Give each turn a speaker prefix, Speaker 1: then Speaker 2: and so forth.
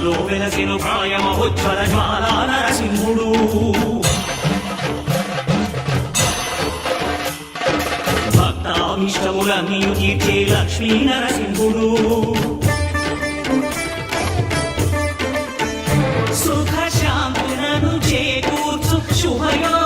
Speaker 1: సభలో వెలసెను ప్రాయమహోజ్వల జ్వాలా నరసింహుడు భక్తాభీష్టములన్నీయు తీర్చే లక్ష్మీ నరసింహుడు సుఖ శాంతులను చేకూర్చు శుభయో